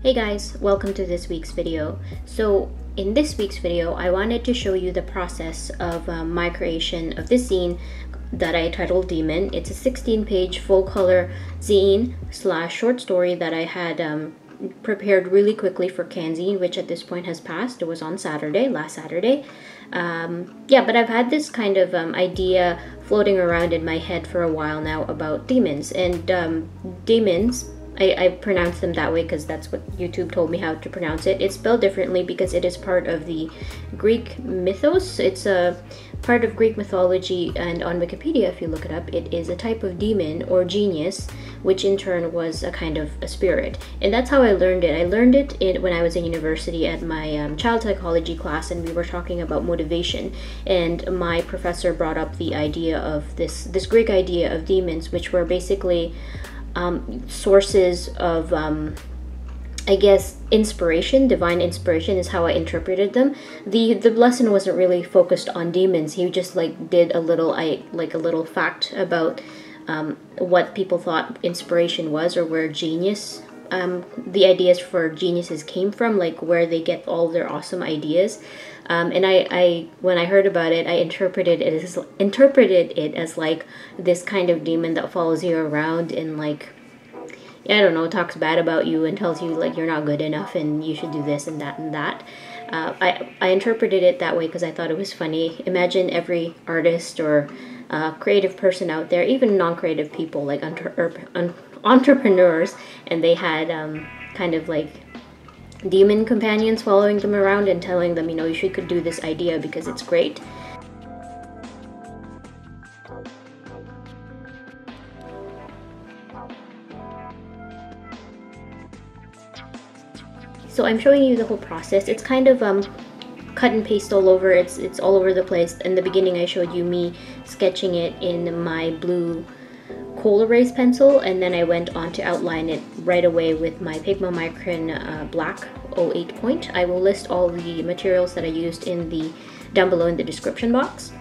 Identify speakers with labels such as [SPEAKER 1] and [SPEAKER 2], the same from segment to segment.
[SPEAKER 1] Hey guys, welcome to this week's video. So in this week's video, I wanted to show you the process of my creation of this zine that I titled Daemon. It's a 16-page full color zine / short story that I had prepared really quickly for Canson, which at this point has passed. It was on last Saturday. Yeah, but I've had this kind of idea floating around in my head for a while now about demons, and demons, I pronounce them that way because that's what YouTube told me how to pronounce it. It's spelled differently because it is part of the Greek mythos. It's a part of Greek mythology, and on Wikipedia, if you look it up, it is a type of demon or genius, which in turn was a kind of a spirit. And that's how I learned it. I learned it when I was in university at my child psychology class, and we were talking about motivation. And my professor brought up the idea of this Greek idea of demons, which were basically sources of I guess inspiration. Divine inspiration is how I interpreted them. The lesson wasn't really focused on demons. He just did a little fact about what people thought inspiration was, or where genius, the ideas for geniuses came from, like where they get all their awesome ideas. And I when I heard about it, I interpreted it as like this kind of demon that follows you around and I don't know, talks bad about you and tells you you're not good enough and you should do this and that and that. I interpreted it that way because I thought it was funny. Imagine every artist or creative person out there, even non-creative people like entrepreneurs, and they had kind of demon companions following them around and telling them, you should do this idea because it's great. So I'm showing you the whole process. It's kind of cut and paste all over. It's all over the place. In the beginning, I showed you me sketching it in my blue coal erase pencil, and then I went on to outline it right away with my Pigma Micron black 08 point. I will list all the materials that I used down below in the description box.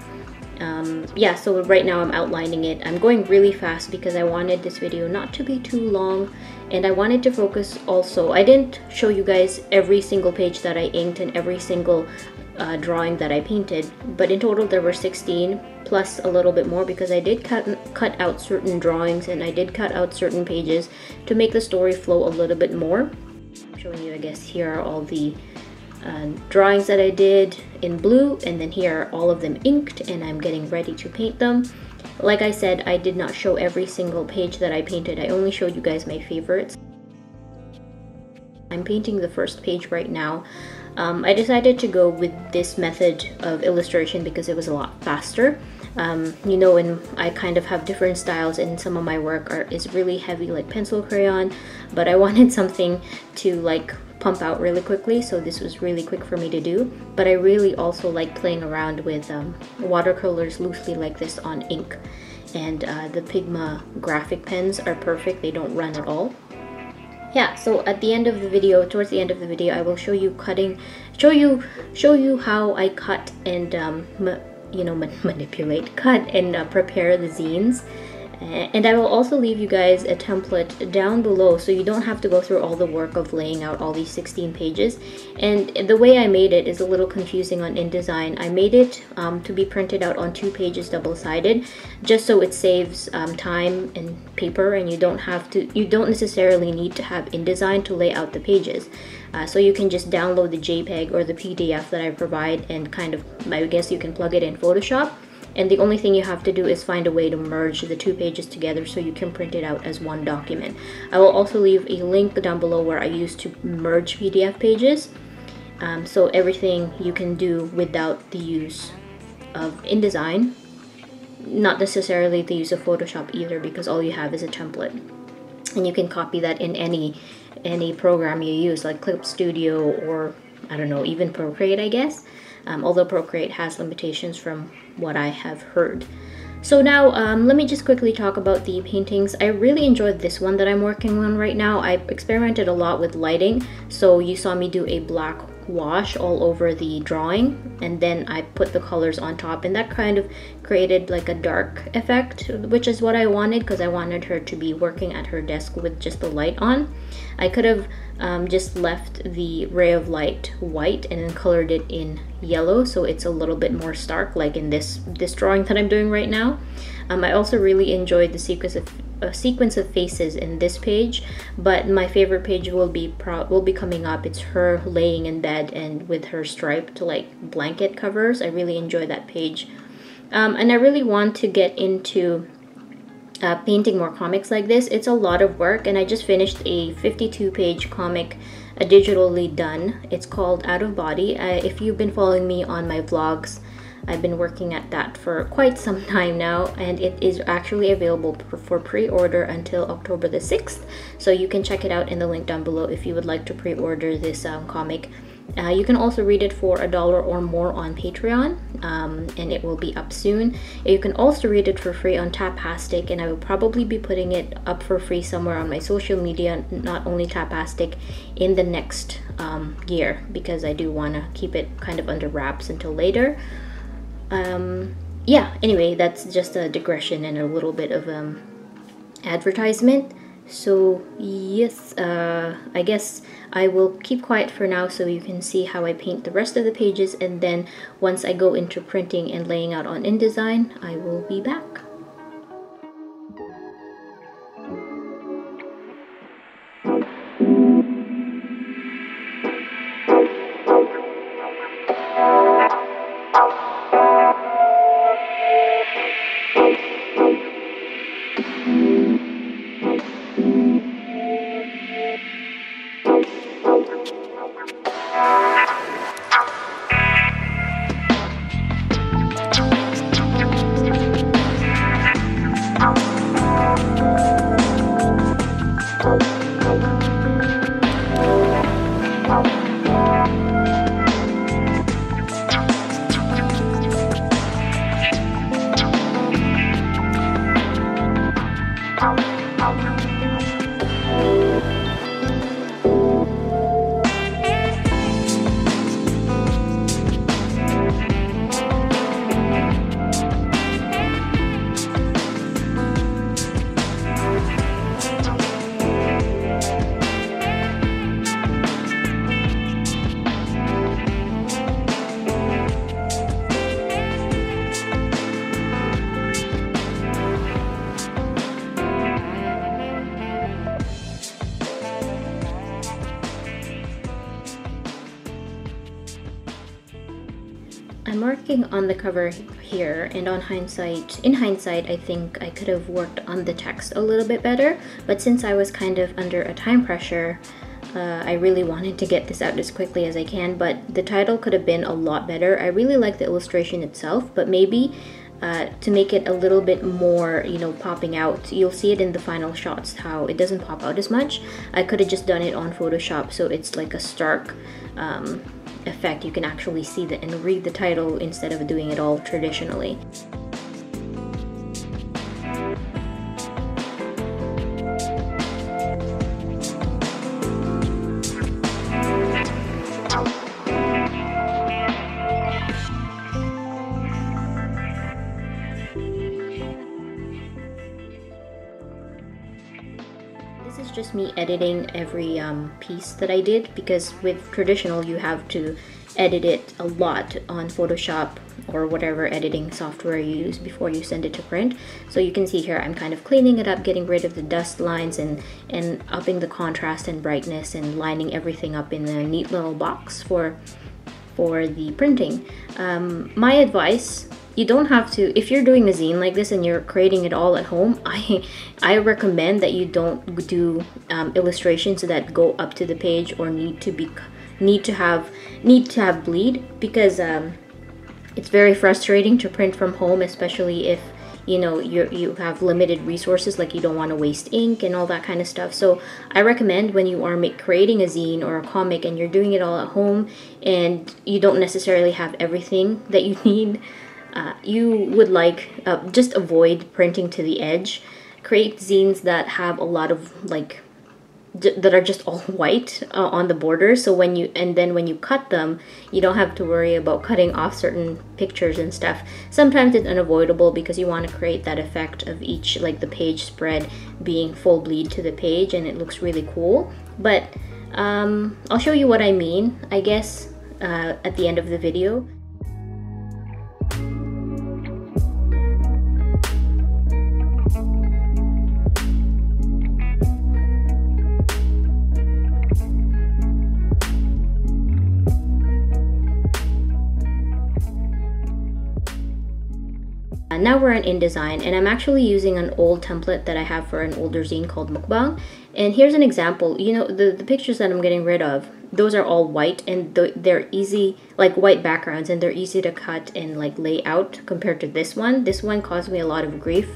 [SPEAKER 1] Yeah, so right now I'm outlining it. I'm going really fast because I wanted this video not to be too long, and I wanted to focus also. I didn't show you guys every single page that I inked and every single drawing that I painted, but in total there were 16 plus a little bit more because I did cut out certain drawings and I did cut out certain pages to make the story flow a little bit more. I'm showing you, I guess, here are all the drawings that I did in blue, and then here are all of them inked, and I'm getting ready to paint them. Like I said, I did not show every single page that I painted. I only showed you guys my favorites. I'm painting the first page right now. I decided to go with this method of illustration because it was a lot faster. And I kind of have different styles, and some of my work is really heavy, like pencil crayon, but I wanted something to pump out really quickly, so this was really quick for me to do. But I really also like playing around with watercolors loosely like this on ink, and the Pigma graphic pens are perfect. They don't run at all. Yeah, so at the end of the video, towards the end of the video, I will show you show you how I cut and manipulate, cut and prepare the zines. And I will also leave you guys a template down below so you don't have to go through all the work of laying out all these 16 pages. And the way I made it is a little confusing on Indesign. I made it to be printed out on 2 pages double-sided, just so it saves time and paper, and you don't necessarily need to have Indesign to lay out the pages. So you can just download the JPEG or the PDF that I provide, and I guess you can plug it in Photoshop. And the only thing you have to do is find a way to merge the 2 pages together so you can print it out as one document. I will also leave a link down below where I used to merge PDF pages. So everything you can do without the use of InDesign. Not necessarily the use of Photoshop either, because all you have is a template. And you can copy that in any program you use, like Clip Studio or I don't know, even Procreate, I guess. Although Procreate has limitations from what I have heard. So now, let me just quickly talk about the paintings. I really enjoyed this one that I'm working on right now. I experimented a lot with lighting. So you saw me do a black wash all over the drawing, and then I put the colors on top, and that kind of created like a dark effect, which is what I wanted, because I wanted her to be working at her desk with just the light on. I could have just left the ray of light white and then colored it in yellow, so it's a little bit more stark, like in this drawing that I'm doing right now. I also really enjoyed the sequence of faces in this page, but my favorite page will be coming up. It's her laying in bed and with her striped like blanket covers. I really enjoy that page, and I really want to get into painting more comics like this. It's a lot of work, and I just finished a 52-page comic, digitally done. It's called Out of Body. If you've been following me on my vlogs, I've been working at that for quite some time now, and it is actually available for pre-order until October the 6th. So you can check it out in the link down below if you would like to pre-order this comic. You can also read it for $1 or more on Patreon, and it will be up soon. You can also read it for free on Tapastic, and I will probably be putting it up for free somewhere on my social media, not only Tapastic, in the next year, because I do want to keep it kind of under wraps until later. Yeah, anyway, that's just a digression and a little bit of advertisement. So yes, I guess I will keep quiet for now so you can see how I paint the rest of the pages, and then once I go into printing and laying out on InDesign, I will be back. I'm working on the cover here, and in hindsight, I think I could have worked on the text a little bit better, but since I was kind of under a time pressure, I really wanted to get this out as quickly as I can, but the title could have been a lot better. I really like the illustration itself, but maybe to make it a little bit more, you know, popping out, you'll see it in the final shots how it doesn't pop out as much. I could have just done it on Photoshop so it's like a stark effect. You can actually see and read the title instead of doing it all traditionally. This is just me editing every piece that I did, because with traditional you have to edit it a lot on Photoshop or whatever editing software you use before you send it to print. So you can see here I'm kind of cleaning it up, getting rid of the dust lines and upping the contrast and brightness and lining everything up in a neat little box for the printing. My advice, you don't have to, if you're doing a zine like this and you're creating it all at home, I recommend that you don't do illustrations that go up to the page or need to have bleed, because it's very frustrating to print from home, especially if you know, you have limited resources, like you don't want to waste ink and all that kind of stuff. So I recommend when you are creating a zine or a comic and you're doing it all at home and you don't necessarily have everything that you need, you would like just avoid printing to the edge. Create zines that have a lot of like that are just all white on the border, so when you cut them, you don't have to worry about cutting off certain pictures and stuff. Sometimes it's unavoidable because you want to create that effect of each, like the page spread being full bleed to the page, and it looks really cool. But I'll show you what I mean, I guess, at the end of the video. Now we're in InDesign, and I'm actually using an old template that I have for an older zine called Mukbang. And here's an example. You know, the pictures that I'm getting rid of, those are all white, and they're easy, like white backgrounds, and they're easy to cut and like lay out compared to this one. This one caused me a lot of grief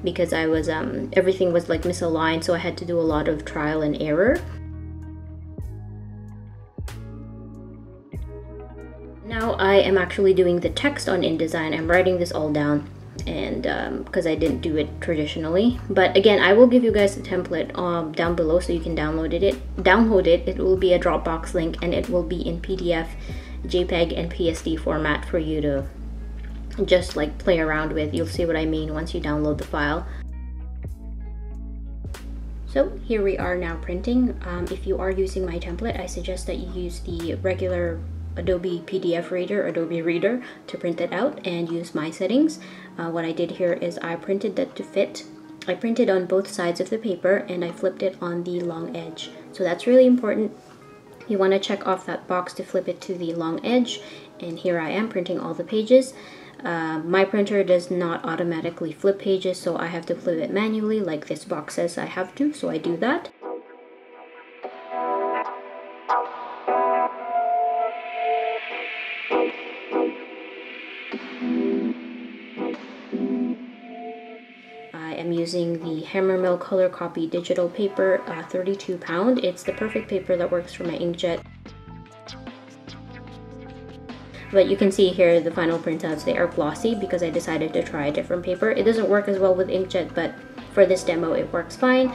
[SPEAKER 1] because I was everything was like misaligned, so I had to do a lot of trial and error. Now I am actually doing the text on InDesign. I'm writing this all down, and because I didn't do it traditionally. But again, I will give you guys the template down below so you can download it. It will be a Dropbox link, and it will be in PDF, JPEG, and PSD format for you to just like play around with. You'll see what I mean once you download the file. So here we are now printing. If you are using my template, I suggest that you use the regular Adobe PDF Reader, Adobe Reader, to print it out, and use my settings. What I did here is I printed that to fit. I printed on both sides of the paper, and I flipped it on the long edge. So that's really important. You want to check off that box to flip it to the long edge, and here I am printing all the pages. My printer does not automatically flip pages, so I have to flip it manually, like this box says I have to, so I do that. I'm using the Hammermill Color Copy digital paper, 32 pound. It's the perfect paper that works for my inkjet. But you can see here the final printouts, they are glossy because I decided to try a different paper. It doesn't work as well with inkjet, but for this demo it works fine.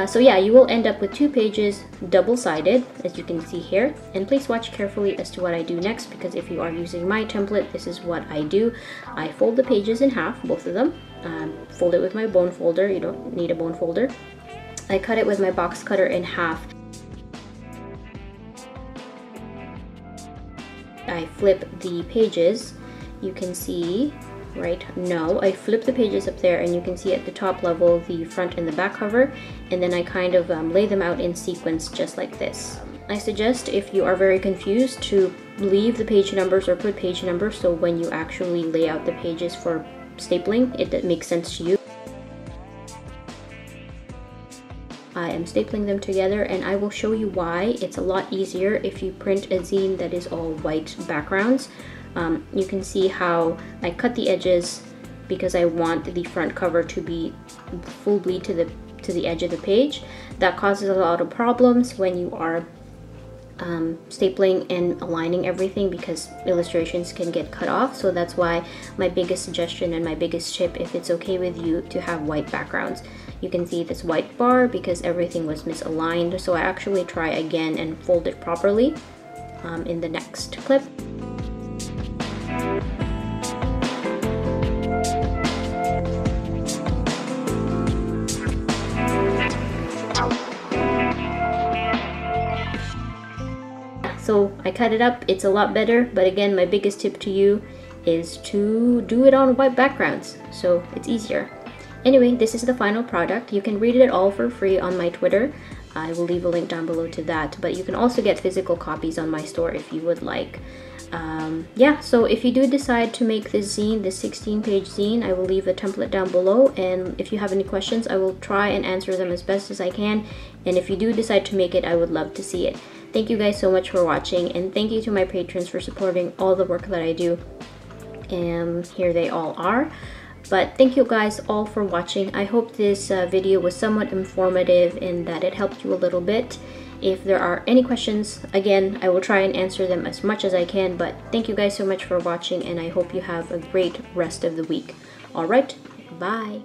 [SPEAKER 1] So yeah, you will end up with 2 pages double-sided, as you can see here. And please watch carefully as to what I do next, because if you are using my template, this is what I do. I fold the pages in half, both of them. Fold it with my bone folder. You don't need a bone folder. I cut it with my box cutter in half. I flip the pages. You can see right now I flip the pages up there, and you can see at the top level the front and the back cover, and then I kind of lay them out in sequence just like this. I suggest, if you are very confused, to leave the page numbers or put page numbers, so when you actually lay out the pages for stapling, it makes sense to you. I am stapling them together, and I will show you why it's a lot easier if you print a zine that is all white backgrounds. You can see how I cut the edges because I want the front cover to be full bleed to the edge of the page. That causes a lot of problems when you are stapling and aligning everything, because illustrations can get cut off. So that's why my biggest suggestion and my biggest tip, if it's okay with you, to have white backgrounds. You can see this white bar because everything was misaligned, so I actually try again and fold it properly in the next clip. So I cut it up, it's a lot better, but again, my biggest tip to you is to do it on white backgrounds, so it's easier. Anyway, this is the final product. You can read it all for free on my Twitter. I will leave a link down below to that, but you can also get physical copies on my store if you would like. Yeah, so if you do decide to make this zine, this 16-page zine, I will leave a template down below, and if you have any questions, I will try and answer them as best as I can. And if you do decide to make it, I would love to see it. Thank you guys so much for watching, and thank you to my patrons for supporting all the work that I do. And here they all are. But thank you guys all for watching. I hope this video was somewhat informative and that it helped you a little bit. If there are any questions, again, I will try and answer them as much as I can. But thank you guys so much for watching, and I hope you have a great rest of the week. Alright, bye!